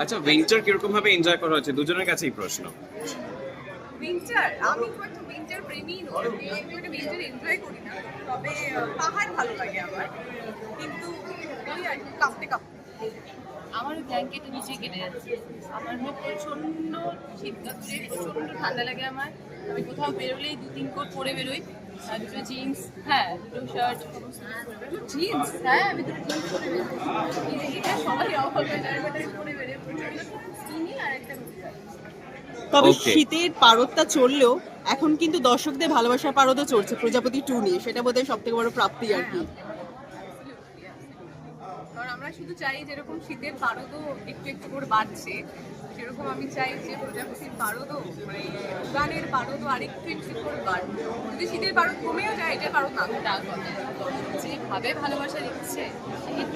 আচ্ছা, উইন্টার কিরকম ভাবে এনজয় করা হচ্ছে দুজনের কাছেই প্রশ্ন। উইন্টার আমি খুব একটা উইন্টার প্রেমী নই, আমি খুব একটা উইন্টার এনজয় করি না। তবে পাহাড় ভালো লাগে আমার, কিন্তু ওই আর কি কাঁপতে কাঁপতে। আমার ব্ল্যাঙ্কেটের নিচে কেটে যাচ্ছে। আমার প্রচন্ড শীত কাটছে, প্রচন্ড ঠান্ডা লাগে আমার। আমি কোথাও বেরোলেই 2-3 কোট পরে বেরোই, আর দুটো জিন্স, হ্যাঁ দুটো শার্ট, জিন্স, হ্যাঁ আমি দুটো জিন্স পরে বেরোই। এটা সবাই অবাক হয়ে যায়, আমি পরে বেরোই প্রচন্ড স্কিনি আর একটা তবে Okay. শীতের পারদটা চললেও এখন কিন্তু দর্শকদের ভালোবাসার পারদও চলছে প্রজাপতি 2 নিয়ে, সেটা বোধহয় সব থেকে বড় প্রাপ্তি আর কি। কারণ আমরা শুধু চাই যেরকম শীতের পারদও একটু একটু করে বাড়ছে, সেরকম আমি চাই যে প্রজাপতির পারদও মানে উড়ানের পারদও আরেকটু একটু করে বাড়বে। যদি শীতের পারদ কমেও যায়, এটার পারদ না কমে। ডাক হবে। যেভাবে ভালোবাসা দিচ্ছে,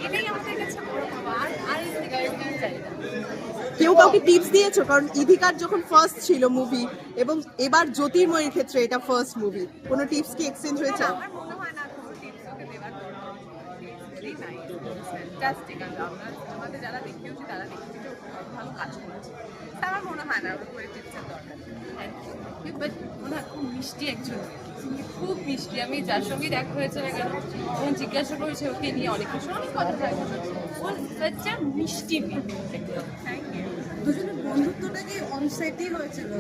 এটাই আমাদের কাছে বড় পাওয়া। আর এর থেকে আর কিছু চাই না। কেউ কাউকে টিপস দিয়েছো? কারণ ইধিকার যখন ফার্স্ট ছিল মুভি এবং এবার জ্যোতির্ময়ের ক্ষেত্রে এটা ফার্স্ট মুভি, কোনো টিপস কি এক্সচেঞ্জ হয়েছে? আমার মনে হয় না কোনো টিপস ওকে দেওয়ার দরকার। Very nice, fantastic. আমরা আমাদের যারা দেখিয়েছি তারা দেখেছি যে ও ভালো কাজ করেছে। তা আমার মনে হয় না ওর কোনো টিপসের দরকার। বাট ওনার খুব মিষ্টি একজন মেয়ে। খুব মিষ্টি। আমি যার সঙ্গে দেখা হয়েছে না কেন, যখন জিজ্ঞাসা করেছে ওকে নিয়ে অনেক কিছু অনেক কথা হয়, ও বাচ্চা মিষ্টি মেয়ে। Thank you. দুজনের বন্ধুত্বটা কি অন সেটই হয়েছিল?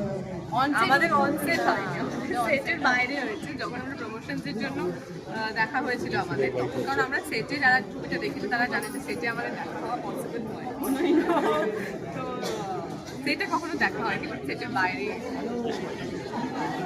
আমাদের অনসেট হয়নি, সেটের বাইরে হয়েছে। যখন আমরা প্রমোশনসের জন্য দেখা হয়েছিল আমাদের, তখন কারণ আমরা সেটে যারা ছবিটা দেখেছি তারা জানে যে সেটে আমাদের দেখা হওয়া পসিবল নয়। তো সেটা কখনো দেখা হয়নি, বাট সেটের বাইরে